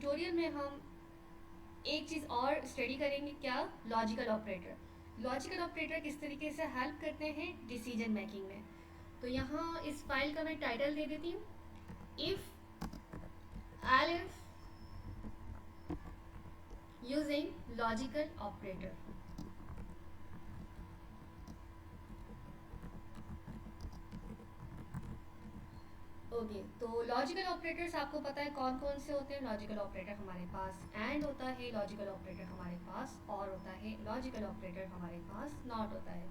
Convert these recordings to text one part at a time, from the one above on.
Tutorial में हम एक चीज़ और स्टडी करेंगे, क्या? Logical operator. लॉजिकल ऑपरेटर किस तरीके से हेल्प करते हैं डिसीजन मेकिंग में। तो यहाँ इस फाइल का मैं टाइटल दे देती हूँ, if elif using logical operator. Okay, तो लॉजिकल ऑपरेटर्स आपको पता है कौन कौन से होते हैं। लॉजिकल ऑपरेटर हमारे पास एंड होता है, लॉजिकल ऑपरेटर हमारे पास और होता है, लॉजिकल ऑपरेटर हमारे पास नॉट होता है।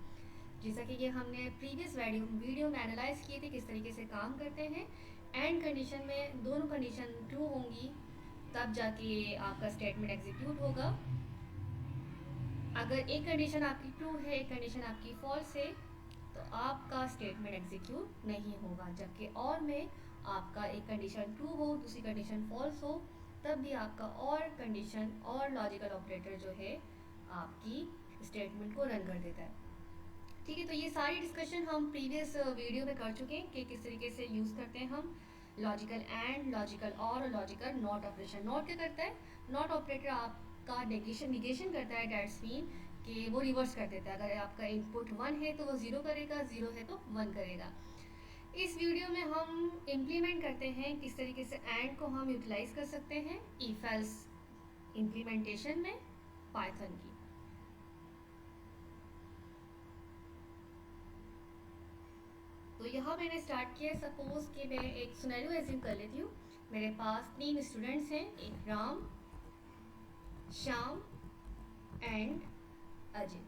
जैसा कि ये हमने प्रीवियस वीडियो में एनालाइज किए थे किस तरीके से काम करते हैं। एंड कंडीशन में दोनों कंडीशन ट्रू होंगी तब जाके आपका स्टेटमेंट एग्जीक्यूट होगा। अगर एक कंडीशन आपकी ट्रू है, एक कंडीशन आपकी फॉल्स है, तो आपका स्टेटमेंट एग्जीक्यूट नहीं होगा। जबकि और में आपका एक कंडीशन ट्रू हो, दूसरी कंडीशन फॉल्स हो, तब भी आपका और कंडीशन और लॉजिकल ऑपरेटर जो है आपकी स्टेटमेंट को रन कर देता है। ठीक है, तो ये सारी डिस्कशन हम प्रीवियस वीडियो में कर चुके हैं कि किस तरीके से यूज़ करते हैं हम लॉजिकल एंड, लॉजिकल और लॉजिकल नॉट ऑपरेशन। नॉट क्या करता है? नॉट ऑपरेटर आपका निगेशन करता है, डैट्स मीन कि वो रिवर्स कर देता है। अगर आपका इनपुट 1 है तो वो 0 करेगा, 0 है तो 1 करेगा। इस वीडियो में हम इम्प्लीमेंट करते हैं किस तरीके से एंड को हम यूटिलाइज कर सकते हैं इफ एल्स इम्प्लीमेंटेशन में पाइथन की। तो यहाँ मैंने स्टार्ट किया। सपोज कि मैं एक सिनेरियो एज्यूम कर लेती हूँ। मेरे पास 3 स्टूडेंट्स हैं, एक राम, श्याम एंड अजय।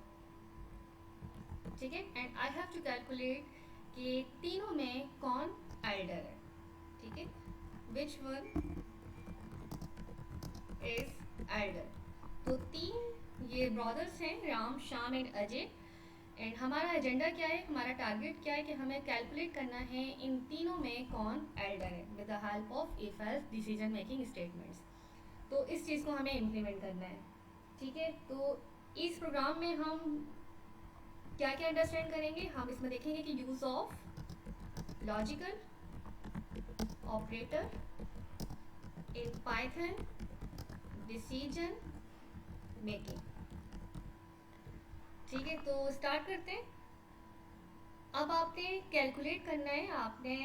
ठीक है, and I have to calculate कि तीनों में कौन एल्डर है। ठीक है, विच वन इज एल्डर। तो 3 ये ब्रदर्स हैं, राम, श्याम एंड अजय। एंड हमारा एजेंडा क्या है, हमारा टारगेट क्या है कि हमें कैलकुलेट करना है इन तीनों में कौन एल्डर है with the help of if else decision making statements. तो इस चीज़ को हमें इम्प्लीमेंट करना है। ठीक है, तो इस प्रोग्राम में हम क्या क्या अंडरस्टैंड करेंगे, हम इसमें देखेंगे कि use of logical operator in Python decision making. ठीक है, तो स्टार्ट करते हैं। अब आपने कैलकुलेट करना है, आपने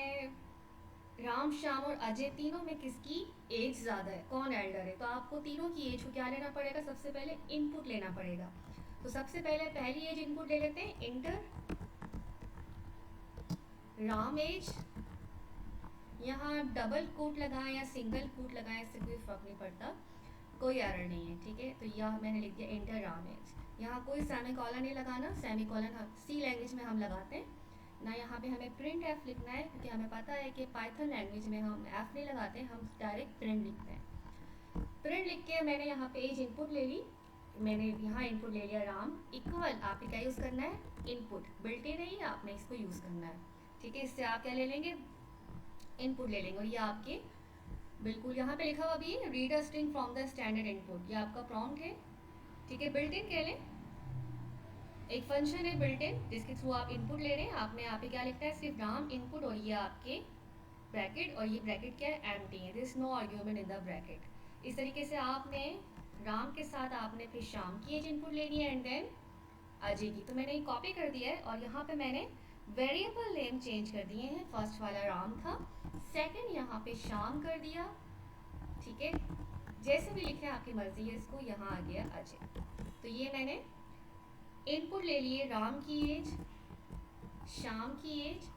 राम, श्याम और अजय तीनों में किसकी एज ज़्यादा है, कौन एल्डर है। तो आपको तीनों की एज को क्या लेना पड़ेगा, सबसे पहले इनपुट लेना पड़ेगा। तो सबसे पहले पहली एज इनपुट ले लेते हैं, इंटर राम एज। यहाँ डबल कोट लगाएं या सिंगल कोट लगाएं, इससे कोई फर्क नहीं पड़ता, कोई एरर नहीं है। ठीक है, तो यह मैंने लिख दिया इंटर राम एज। यहाँ कोई सेमी कॉलन नहीं लगाना, सेमी कॉलन सी लैंग्वेज में हम लगाते हैं ना। यहाँ पे हमें प्रिंट एफ लिखना है क्योंकि हमें पता है कि पाइथन लैंग्वेज में हम एफ नहीं लगाते, हम डायरेक्ट प्रिंट लिखते हैं। प्रिंट लिख के मैंने यहाँ पे एज इनपुट ले ली। मैंने यहाँ इनपुट ले लिया राम इक्वल, आपने क्या यूज़ करना है, इनपुट बिल्ट इन नहीं, आपने इसको यूज़ करना है। ठीक है, इससे आप क्या ले लेंगे, इनपुट ले लेंगे। और ये आपके बिल्कुल यहाँ पे लिखा हुआ भी है, read a string from the standard input, ये आपका प्रॉम्प्ट है। ठीक है, बिल्ट इन कह लें, एक फंक्शन है बिल्ट इन जिसके थ्रू आप इनपुट ले रहे हैं। आपने यहाँ पे क्या लिखना है, सिर्फ राम इनपुट और ये आपके ब्रैकेट, और ये ब्रैकेट क्या है, एम्प्टी है, this no argument in the bracket. इस तरीके से आपने राम के साथ आपने फिर शाम की एज इनपुट लेनी है एंड देन अजय की। तो मैंने ये कॉपी कर दिया है और यहाँ पे मैंने वेरिएबल नेम चेंज कर दिए हैं। फर्स्ट वाला राम था, सेकंड यहाँ पे शाम कर दिया। ठीक है, जैसे भी लिखे आपकी मर्जी है, इसको यहाँ आ गया अजय। तो ये मैंने इनपुट ले लिए, राम की एज, शाम की एज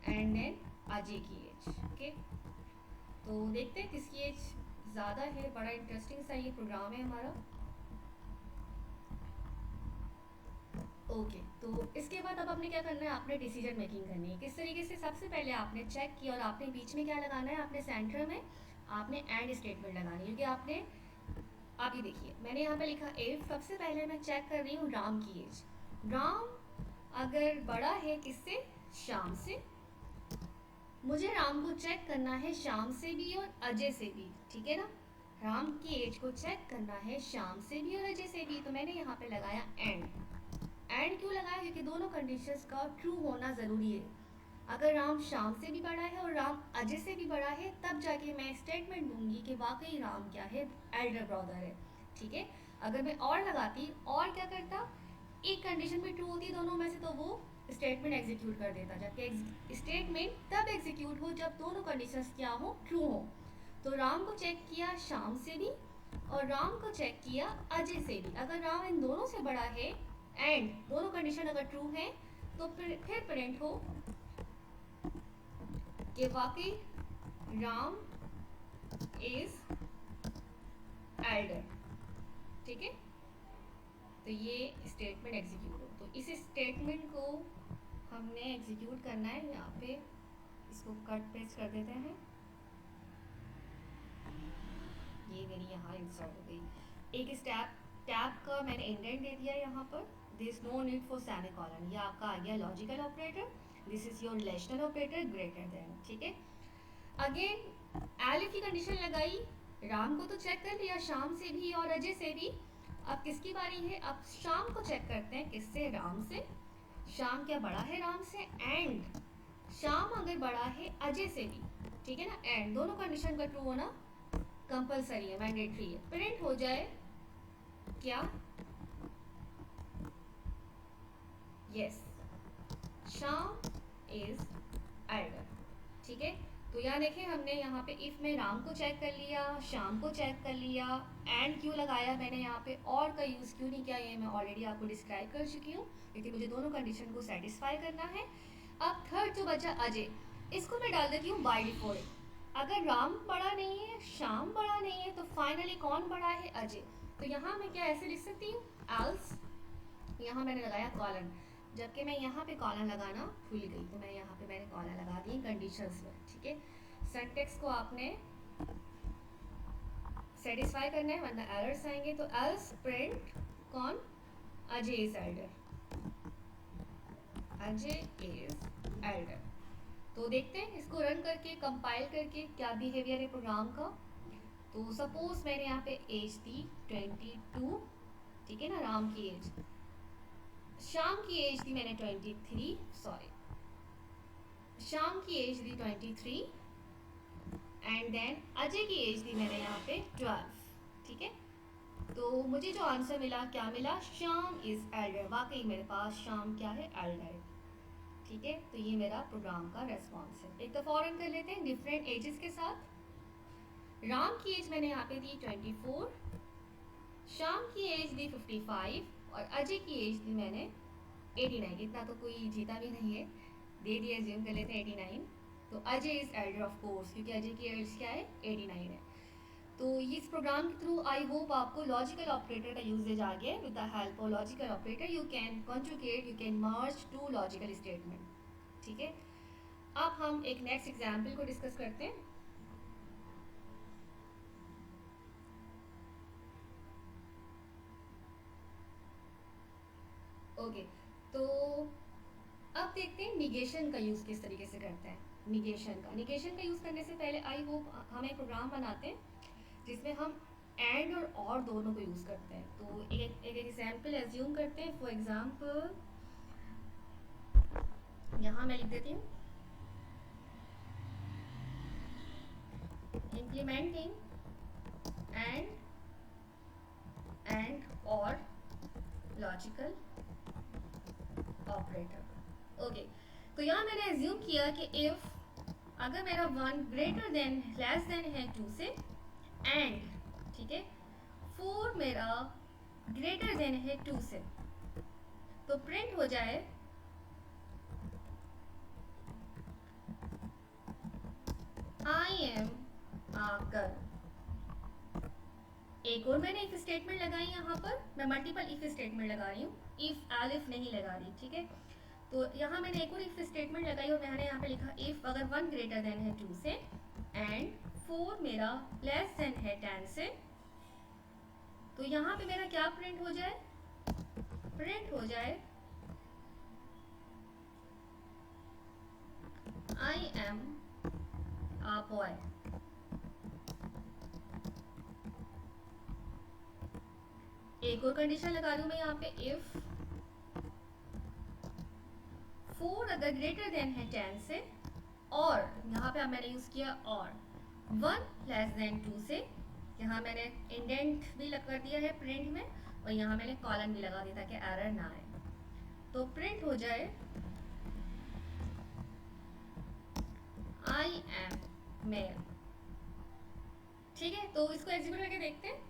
एंड देन अजय की एज। ओके, तो देखते हैं किसकी एज ज़्यादा है। बड़ा इंटरेस्टिंग सा ये प्रोग्राम है हमारा। ओके, तो इसके बाद अब आपने क्या करना है, आपने डिसीजन मेकिंग करनी है। किस तरीके से, सबसे पहले आपने चेक किया और आपने बीच में क्या लगाना है, आपने सेंटर में आपने एंड स्टेटमेंट लगानी है। क्योंकि आपने आप ये देखिए, मैंने यहाँ पे लिखा इफ, सबसे पहले मैं चेक कर रही हूँ राम की एज। राम अगर बड़ा है किससे, शाम से, मुझे राम को चेक करना है शाम से भी और अजय से भी। ठीक है ना, राम की एज को चेक करना है शाम से भी और अजय से भी। तो मैंने यहाँ पे लगाया एंड। एंड क्यों लगाया, क्योंकि दोनों कंडीशंस का ट्रू होना ज़रूरी है। अगर राम श्याम से भी बड़ा है और राम अजय से भी बड़ा है, तब जाके मैं स्टेटमेंट दूंगी कि वाकई राम क्या है, एल्डर ब्रदर है। ठीक है। अगर मैं और लगाती और क्या करता, एक कंडीशन भी ट्रू होती दोनों में से, तो वो स्टेटमेंट एग्जीक्यूट कर देता, जबकि स्टेटमेंट तब एग्जीक्यूट हो जब दोनों कंडीशंस क्या हो, ट्रू हो। तो राम को चेक किया श्याम से भी और राम को चेक किया अजय से भी। अगर राम इन दोनों से बड़ा है एंड दोनों कंडीशन अगर ट्रू है, तो फिर प्रिंट हो कि वाकई राम इज एल्डर। ठीक है। तो ये स्टेटमेंट एग्जीक्यूट हो, तो इस स्टेटमेंट को हमने एग्जीक्यूट करना है। यहाँ पे इसको कट पेस्ट कर देते हैं, ये मेरी यहाँ इंसर्ट हो गई। एक स्टैप टैब का मैंने इंडेंट दे दिया यहाँ पर। This no need for semicolon, ये आपका आ गया logical operator. This is your relational operator greater than. ठीक है। अगेन एलिफ की कंडीशन लगाई, राम को तो चेक कर लिया, शाम से भी और अजय से भी। अब किसकी बारी है, अब शाम को चेक करते हैं, किससे, राम से। शाम क्या बड़ा है राम से, एंड शाम अगर बड़ा है अजय से भी, ठीक है ना, एंड दोनों कंडीशन का ट्रू होना कंपलसरी है, मैंडेटरी है। प्रिंट हो जाए क्या, यस, शाम इज एल्डर। ठीक है। तो यहाँ देखें, हमने यहाँ पे इफ में राम को चेक कर लिया, शाम को चेक कर लिया, एंड क्यों लगाया मैंने यहाँ पे, और का यूज़ क्यों नहीं किया, ये मैं ऑलरेडी आपको डिस्क्राइब कर चुकी हूँ, क्योंकि मुझे दोनों कंडीशन को सेटिस्फाई करना है। अब थर्ड जो बचा अजय, इसको मैं डाल देती हूँ बाय डिफॉल्ट। अगर राम बड़ा नहीं है, शाम बड़ा नहीं है, तो फाइनली कौन बड़ा है, अजय। तो यहाँ मैं क्या ऐसे लिख सकती हूँ, एल्स, यहाँ मैंने लगाया कॉलन, जबकि मैं यहाँ पे कॉलन लगाना भूल गई, तो मैं यहाँ पे मैंने कॉलन लगा दी कंडीशंस में। ठीक है। सिंटैक्स को आपने सेटिस्फाई करना है, वरना एरर्स आएंगे। तो एल्स प्रिंट कौन, Ajay is Elder, Ajay is Elder. तो देखते हैं इसको रन करके, कंपाइल करके क्या बिहेवियर है प्रोग्राम का। तो सपोज मैंने यहाँ पे एज दी 22, ठीक है ना, राम की एज। शाम की एज दी मैंने 23, सॉरी, शाम की एज दी 23, एंड देन अजय की एज दी मैंने यहाँ पे 12। ठीक है। तो मुझे जो आंसर मिला, क्या मिला, श्याम इज एल्डर। वाकई मेरे पास श्याम क्या है, एल्डर है। ठीक है। तो ये मेरा प्रोग्राम का रेस्पॉन्स है। एक दफ़ा और कर लेते हैं डिफरेंट एजेस के साथ। राम की एज मैंने यहाँ पे दी 24, शाम की एज दी 55 और अजय की एज दी मैंने 89। इतना तो कोई जीता भी नहीं है, दे दिया, एज्यूम कर लेते हैं 89। तो Ajay is Elder of course, क्योंकि अजय की एज क्या है, 89 है। तो इस प्रोग्राम के थ्रू आई होप आपको लॉजिकल ऑपरेटर का यूजेज आ गया। With the help of logical operator you can conjugate, you can merge two logical statement. ठीक है। अब हम एक नेक्स्ट एग्जाम्पल को डिस्कस करते हैं। ओके। तो अब देखते हैं निगेशन का यूज़ किस तरीके से करते हैं। निगेशन का यूज़ करने से पहले आई होप हम एक प्रोग्राम बनाते हैं जिसमें हम एंड और दोनों को यूज़ करते हैं। तो एक एग्जाम्पल एज्यूम करते हैं। फॉर एग्जाम्पल यहाँ मैं लिख देती हूँ, इम्प्लीमेंटिंग एंड और लॉजिकल ऑपरेटर। ओके। तो यहाँ मैंने एज्यूम किया कि इफ अगर मेरा 1 ग्रेटर देन लेस देन है 2 से, एंड, ठीक है, 4 मेरा ग्रेटर देन है 2 से, तो प्रिंट हो जाए आई एम आ गर्ल। एक और मैंने इफ स्टेटमेंट लगाई, यहाँ पर मैं मल्टीपल इफ स्टेटमेंट लगा रही हूँ, इफ एलिफ नहीं लगा रही। ठीक है। तो यहाँ मैंने एक और इफ स्टेटमेंट लगाई और मैंने यहाँ पे लिखा इफ अगर 1 ग्रेटर देन है 2 से, एंड 4 मेरा लेस देन है 10 से, तो यहाँ पे मेरा क्या प्रिंट हो जाए, प्रिंट हो जाए आई एम आ बॉय। एक और कंडीशन लगा दूं मैं यहाँ पे, इफ 4 अगर ग्रेटर देन है 10 से, और यहाँ पे मैंने यूज़ किया और 1 लेस देन 2 से, यहाँ मैंने इंडेंट भी कर दिया है प्रिंट में, और यहाँ मैंने कॉलन भी लगा दिया ताकि एरर ना आए। तो प्रिंट हो जाए आई एम मेल। ठीक है, तो इसको एग्जीक्यूट करके देखते हैं।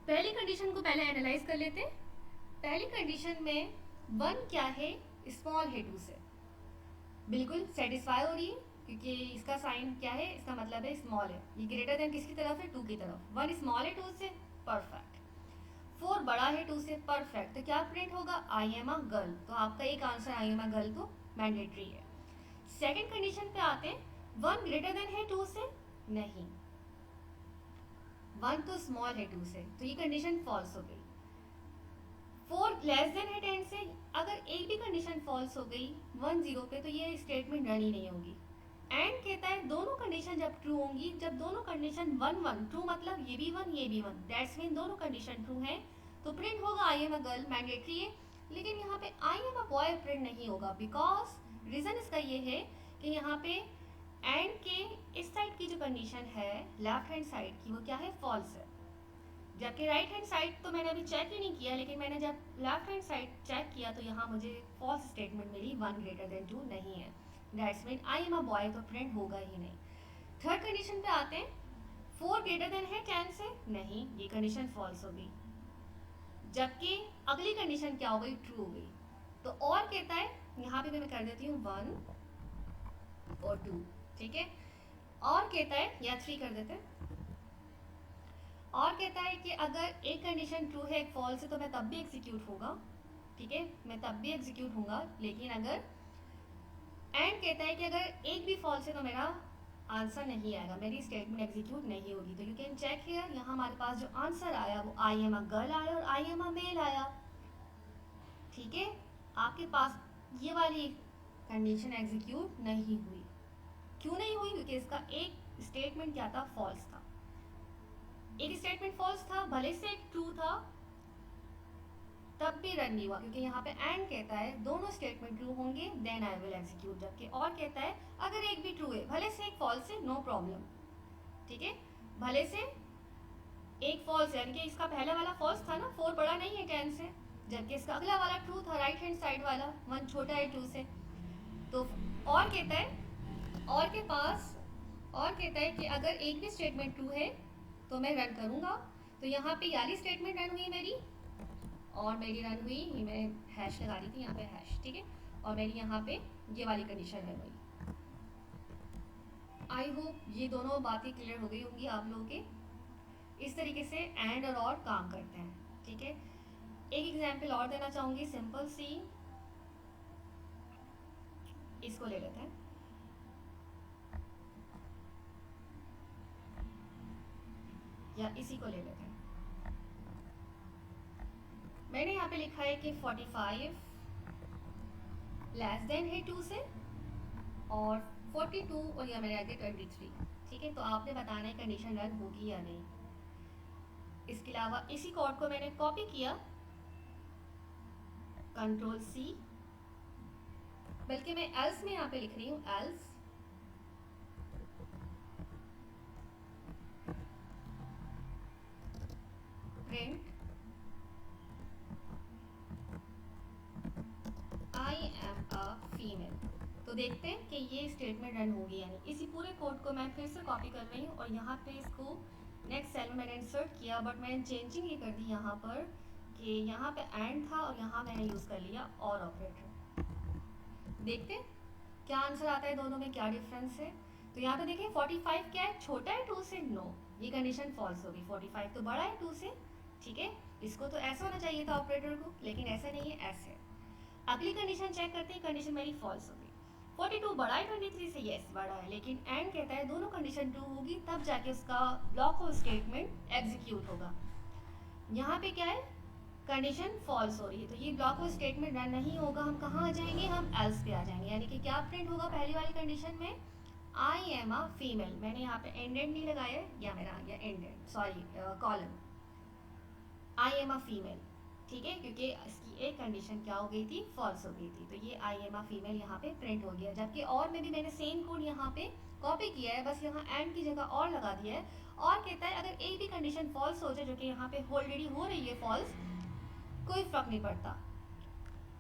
पहली कंडीशन को पहले एनालाइज कर लेते हैं। पहली कंडीशन में 1 क्या है, स्मॉल है 2 से, बिल्कुल सेटिस्फाई हो रही है क्योंकि इसका साइन क्या है, इसका मतलब है स्मॉल है। ये ग्रेटर देन किसकी तरफ है, 2 की तरफ। 1 स्मॉल है 2 से, परफेक्ट। 4 बड़ा है 2 से, परफेक्ट। तो क्या प्रिंट होगा, आई एम अ गर्ल। तो आपका एक answer I am a girl तो मैंडेटरी है। सेकेंड कंडीशन पे आते हैं, 1 ग्रेटर देन है 2 से, नहीं, 1 तो स्मॉल है 2 से, तो ये कंडीशन फॉल्स हो गई। 4 लेस देन है 10 से, अगर एक भी कंडीशन फॉल्स हो गई 1 0 पे, तो ये स्टेटमेंट रन ही नहीं होगी। एंड कहता है दोनों कंडीशन जब ट्रू होंगी, जब दोनों कंडीशन 1 1 ट्रू, मतलब ये भी 1 ये भी 1, दैट्स मीन दोनों कंडीशन ट्रू है, तो प्रिंट होगा आई एम अ गर्ल, मैंडेटरी है। लेकिन यहाँ पे आई एम अ बॉय प्रिंट नहीं होगा, बिकॉज रीजन इसका ये है कि यहाँ पे एंड के इस साइड की जो कंडीशन है लेफ्ट हैंड साइड की, वो क्या है, फॉल्स है। जबकि राइट हैंड साइड तो मैंने अभी चेक ही नहीं किया, लेकिन मैंने जब लेफ्ट हैंड साइड चेक किया तो यहाँ मुझे फॉल्स स्टेटमेंट मिली, 1 ग्रेटर देन 2 नहीं है, that's mean I am a boy तो प्रिंट होगा ही नहीं। थर्ड कंडीशन पे आते हैं, 4 ग्रेटर देन है 10 से, नहीं, ये कंडीशन फॉल्स हो गई। जबकि अगली कंडीशन क्या हो गई, ट्रू हो गई। तो और कहता है, यहाँ पे मैं कर देती हूँ 1 और 2, ठीक है। और कहता है, या 3 कर देते हैं। और कहता है कि अगर एक कंडीशन ट्रू है एक फॉल्स है तो मैं तब भी एग्जीक्यूट होगा, ठीक है, मैं तब भी एग्जीक्यूट होगा। लेकिन अगर एंड कहता है कि अगर एक भी फॉल्स है तो मेरा आंसर नहीं आएगा, मेरी स्टेटमेंट एग्जीक्यूट नहीं होगी। तो यू कैन चेक हियर, यहाँ हमारे पास जो आंसर आया वो आई एम अ गर्ल आया और आई एम अ मेल आया। ठीक है, आपके पास ये वाली कंडीशन एग्जीक्यूट नहीं हुई। क्यों नहीं हुई, क्योंकि इसका एक स्टेटमेंट क्या था, फॉल्स था। एक स्टेटमेंट फॉल्स था, भले से एक ट्रू था, तब भी रन नहीं हुआ, क्योंकि यहाँ पे एंड कहता है दोनों स्टेटमेंट ट्रू होंगे देन आई विल एग्जीक्यूट। जबकि और कहता है अगर एक भी ट्रू है, भले से एक फॉल्स है, नो प्रॉब्लम, ठीक है, भले से एक फॉल्स है, यानी कि इसका पहला वाला फॉल्स था ना, 4 बड़ा नहीं है 10 से, जबकि इसका अगला वाला ट्रू था, राइट हैंड साइड वाला 1 छोटा है 2 से। तो और कहता है, और के पास और कहता है कि अगर एक भी स्टेटमेंट ट्रू है तो मैं रन करूंगा। तो यहाँ पे याली स्टेटमेंट रन हुई मेरी, और मेरी रन हुई, ये मैं हैश लगा रही थी यहाँ पे हैश, ठीक है, और मेरी यहाँ पे ये वाली कंडीशन रन हुई। आई होप ये दोनों बातें क्लियर हो गई होंगी आप लोगों के। इस तरीके से एंड और काम करते हैं, ठीक है। एक एग्जाम्पल और देना चाहूंगी, सिंपल सी, इसको ले लेते हैं। या इसी को ले लेते हैं। मैंने यहाँ पे लिखा है कि 45 लेस देन है 2 से, और 42 और या मेरे आगे 23, ठीक है। तो आपने बताना है कंडीशन रन होगी या नहीं। इसके अलावा इसी कोड को मैंने कॉपी किया, कंट्रोल C, बल्कि मैं एल्स में यहाँ पे लिख रही हूँ, else print I am a female. तो देखते हैं कि ये स्टेटमेंट रन होगी यानी। इसी पूरे कोड को मैं फिर से कॉपी कर रही हूँ और यहाँ पे इसको नेक्स्ट सेल में मैंने इंसर्ट किया, बट मैंने चेंजिंग ये कर दी यहाँ पर कि यहाँ पे एंड था और यहाँ मैंने यूज़ कर लिया और ऑपरेटर। देखते हैं क्या आंसर आता है, दोनों में क्या डिफरेंस है। तो यहाँ पे देखिए 45 क्या है, छोटा है 2 से, नो, ये कंडीशन फॉल्स होगी। 45 तो बड़ा है 2 से, ठीक है, इसको तो ऐसा होना चाहिए था ऑपरेटर को, लेकिन ऐसा नहीं है, ऐसे। अगली कंडीशन चेक करते हैं, कंडीशन मेरी फॉल्स होगी। 42 बड़ा है 23 से, यस बड़ा है, लेकिन एंड कहता है दोनों कंडीशन ट्रू होगी तब जाके उसका ब्लॉक ऑफ स्टेटमेंट एग्जीक्यूट होगा। यहाँ पे क्या है, कंडीशन फॉल्स हो रही है, तो ये ब्लॉक ऑफ स्टेटमेंट रन नहीं होगा। हम कहाँ आ जाएंगे, हम एल्स पे आ जाएंगे, यानी कि क्या प्रिंट होगा पहली वाली कंडीशन में, आई एम अ फीमेल। मैंने यहाँ पे एंडेड नहीं लगाया, या मेरा आ गया ended, sorry, colon, I am a female, ठीक है, क्योंकि इसकी एक कंडीशन क्या हो गई थी, फॉल्स हो गई थी। तो ये आई एम अ फीमेल यहाँ पे प्रिंट हो गया। जबकि और में भी मैंने सेम कोड यहाँ पे कॉपी किया है, बस यहाँ एंड की जगह और लगा दिया है। और कहता है अगर एक भी कंडीशन फॉल्स हो जाए, जो कि यहाँ पे ऑलरेडी हो रही है फॉल्स, कोई फर्क नहीं पड़ता।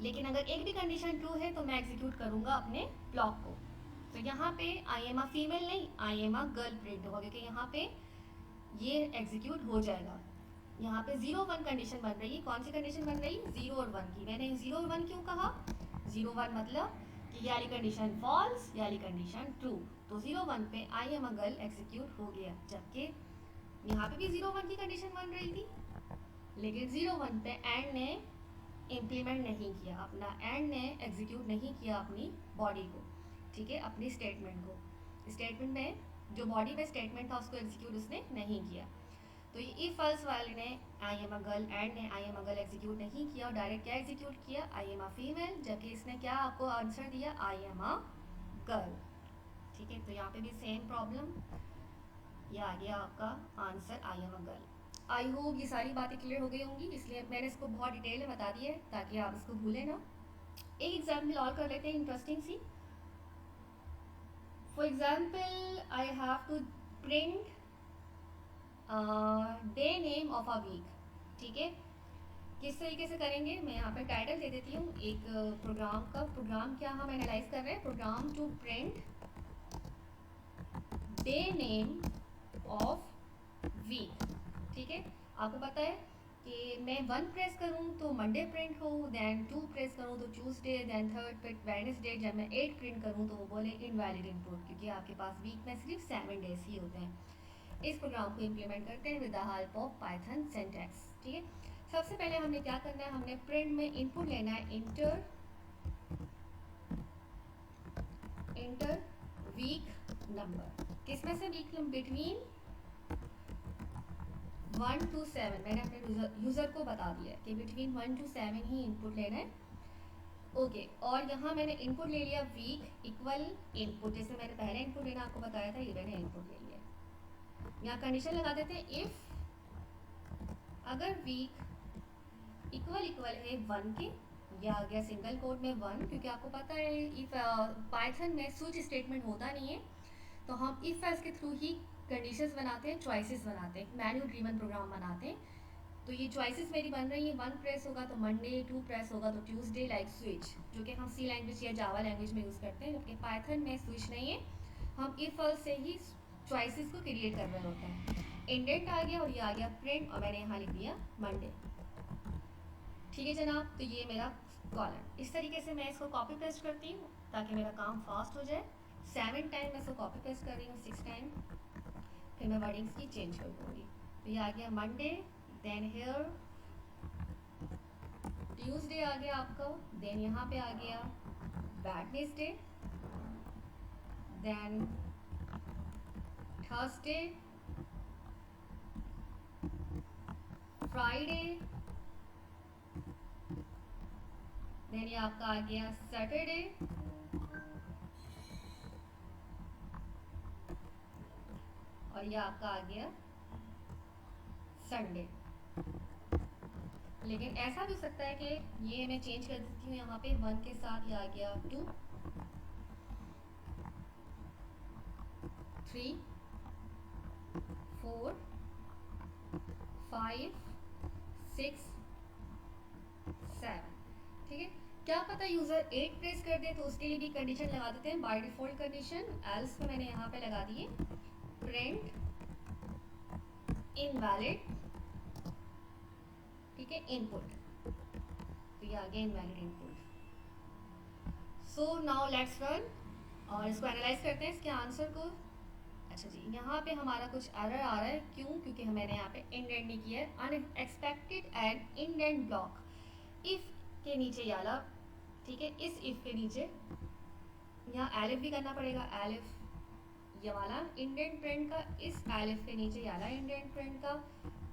लेकिन अगर एक भी कंडीशन ट्रू है तो मैं एग्जीक्यूट करूंगा अपने ब्लॉक को। तो यहाँ पे आई एम अ फीमेल नहीं, आई एम अ गर्ल प्रिंट होगा, क्योंकि यहाँ पे ये एग्जीक्यूट हो जाएगा। यहाँ पे 0 1 कंडीशन बन रही है। कौन सी कंडीशन बन रही है, 0 और 1 की। मैंने 0 और 1 क्यों कहा, 0 1 मतलब कि ये वाली कंडीशन फॉल्स, ये वाली कंडीशन ट्रू। तो 0 1 पे आई एम अ गर्ल एग्जीक्यूट हो गया। जबकि यहाँ पे भी 0 1 की कंडीशन बन रही थी, लेकिन 0 1 पे एंड ने इम्प्लीमेंट नहीं किया, अपना एंड ने एग्जीक्यूट नहीं किया अपनी बॉडी को, ठीक है, अपनी स्टेटमेंट को। स्टेटमेंट में जो बॉडी में स्टेटमेंट था उसको एग्जीक्यूट उसने नहीं किया। तो ये इफ फॉल्स वाले ने I am a girl, and ने I am a girl execute नहीं किया और डायरेक्ट क्या एग्जीक्यूट किया, आई एम अ फीमेल। जबकि इसने क्या आपको आंसर दिया, आई एम अ गर्ल। ठीक है, तो यहाँ पे भी सेम प्रॉब्लम, ये आ गया आपका answer, I am a girl. I hope ये सारी बातें क्लियर हो गई होंगी, इसलिए मैंने इसको बहुत डिटेल में बता दिया है ताकि आप इसको भूलें ना। एक एग्जाम्पल और कर लेते हैं इंटरेस्टिंग सी। For example I have to print day name of a week. ठीक है, किस तरीके से करेंगे, मैं यहाँ पे टाइटल दे देती हूँ एक प्रोग्राम का। प्रोग्राम क्या हम एनालाइज कर रहे हैं, program to print day name of week. ठीक है, आपको पता है कि मैं 1 प्रेस करूँ तो मंडे प्रिंट हो, देन 2 प्रेस करूँ तो ट्यूसडे, देन 3rd पे वेडनेसडे। जब मैं 8 प्रिंट करूँ तो वो बोले इनवैलिड इनपुट, क्योंकि आपके पास वीक में सिर्फ 7 डेज ही होते हैं। इस प्रोग्राम को इम्प्लीमेंट करते हैं with the help of Python syntax. ठीक है, सबसे पहले हमने क्या करना है, हमने प्रिंट में इनपुट लेना है इंटर वीक नंबर। किसमें से वीक नंबर, बिटवीन 1 to 7। मैंने अपने यूजर को बता दिया है कि बिटवीन 1 to 7 ही इनपुट लेना है। ओके, और यहाँ मैंने इनपुट ले लिया वीक इक्वल इनपुट, जैसे मैंने पहले इनपुट लेना आपको बताया था, ये मैंने इनपुट ले लिया। यहाँ कंडीशन लगा देते हैं, इफ अगर वीक इक्वल है 1 के, या आ गया सिंगल कोड में 1, क्योंकि आपको पता है इफ पाइथन में स्विच स्टेटमेंट होता नहीं है, तो हम इफ एल्स के थ्रू ही कंडीशंस बनाते हैं, चॉइसेस बनाते हैं, मैन्युअल ड्रीवन प्रोग्राम बनाते हैं। तो ये चॉइसेस मेरी बन रही है, 1 प्रेस होगा तो मंडे, 2 प्रेस होगा तो ट्यूसडे, लाइक स्विच, जो कि हम सी लैंग्वेज या जावा लैंग्वेज में यूज़ करते हैं। जबकि पाइथन में स्विच नहीं है, हम इफ एल्स से ही चॉइसेस को क्रिएट कर रहे होते हैं। इंडेंट आ गया और ये आ गया प्रिंट, और मैंने यहाँ लिख दिया मंडे। ठीक है जनाब, तो ये मेरा कॉलम। इस तरीके से मैं इसको कॉपी पेस्ट करती हूँ ताकि मेरा काम फास्ट हो जाए। 7 टाइम मैं इसको कॉपी पेस्ट कर रही हूँ, 6 टाइम, फिर मैं वर्डिंग्स की चेंज कर दूँगी। तो ये आ गया मंडे, देन हेयर ट्यूसडे आ गया आपका, देन यहाँ पे आ गया Wednesday, then Thursday, Friday, then ये आपका आ गया सैटरडे, और ये आपका आ गया संडे। लेकिन ऐसा भी हो सकता है कि ये मैं चेंज कर देती हूँ, यहाँ पे 1 के साथ ये आ गया 2, 3, 4, 5, 6, 7। ठीक है, क्या पता यूजर 8 प्रेस कर दे, तो उसके लिए भी कंडीशन लगा देते हैं बाय डिफॉल्ट कंडीशन। एल्स में मैंने यहाँ पे लगा दिए प्रिंट इनवैलिड, ठीक है, इनपुट। तो ये आ गया invalid input. So now let's run और इसको एनालाइज करते हैं इसके आंसर को। अच्छा जी, यहाँ पे हमारा कुछ एरर आ रहा है, क्यों, क्योंकि मैंने यहाँ पे इंडेंट नहीं किया है, unexpected and indent block. If के नीचे ये वाला, ठीक है, इस इफ के नीचे यहाँ एलिफ भी करना पड़ेगा, एलिफ ये वाला इंडेंट प्रिंट का, इस एलिफ के नीचे ये वाला इंडेंट प्रिंट का,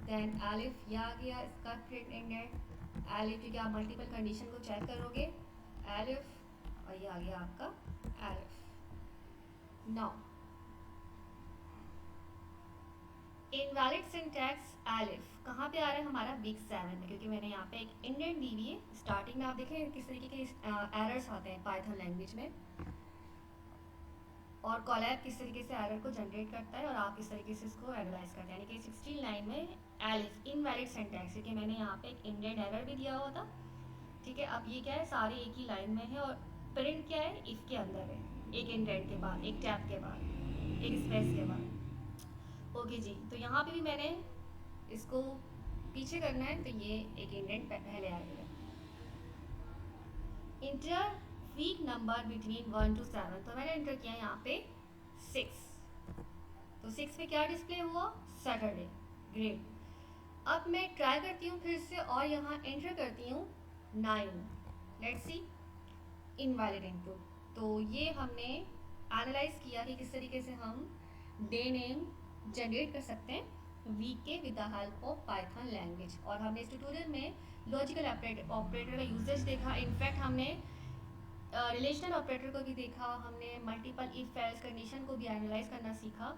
देन एलिफ ये आ गया इसका प्रिंट इंडेंट, एलिफ, क्योंकि आप मल्टीपल कंडीशन को चेक करोगे, एलिफ, और ये आ गया आपका elif. Now invalid syntax elif कहाँ पे आ रहा है हमारा वीक 7 में, क्योंकि मैंने यहाँ पे एक इंडेंट दी हुई है। स्टार्टिंग में आप देखें किस तरीके के एरर्स आते हैं पाइथन लैंग्वेज में, और कॉलैब किस तरीके से एरर को जनरेट करता है और आप किस तरीके से इसको एनालाइज करते हैं। यानी कि 16 लाइन में एलिफ इनवैलिड सिंटैक्स, क्योंकि मैंने यहाँ पे एक इंडेंट एरर भी दिया हुआ था। ठीक है, अब ये क्या है, सारे एक ही लाइन में है और प्रिंट क्या है, इफ के अंदर है, एक इंडेंट के बाद, एक टैब के बाद, एक स्पेस के बाद। ओके जी, तो यहाँ पे भी मैंने इसको पीछे करना है, तो ये एक इंडेंट पहले आएगा। Enter week number between 1 to 7, तो मैंने इंटर किया यहाँ पे 6, तो 6 में क्या डिस्प्ले हुआ, सैटरडे। ग्रेट। अब मैं ट्राई करती हूँ फिर से और यहाँ एंटर करती हूँ 9। Let's see, invalid input. तो ये हमने एनालाइज किया कि किस तरीके से हम डे नेम जनरेट कर सकते हैं वीक के with the help of Python language. और हमने इस ट्यूटोरियल में लॉजिकल ऑपरेटर का यूजेज देखा। इनफैक्ट हमने रिलेशनल ऑपरेटर को भी देखा, हमने मल्टीपल इफ एल्स कंडीशन को भी एनालाइज करना सीखा।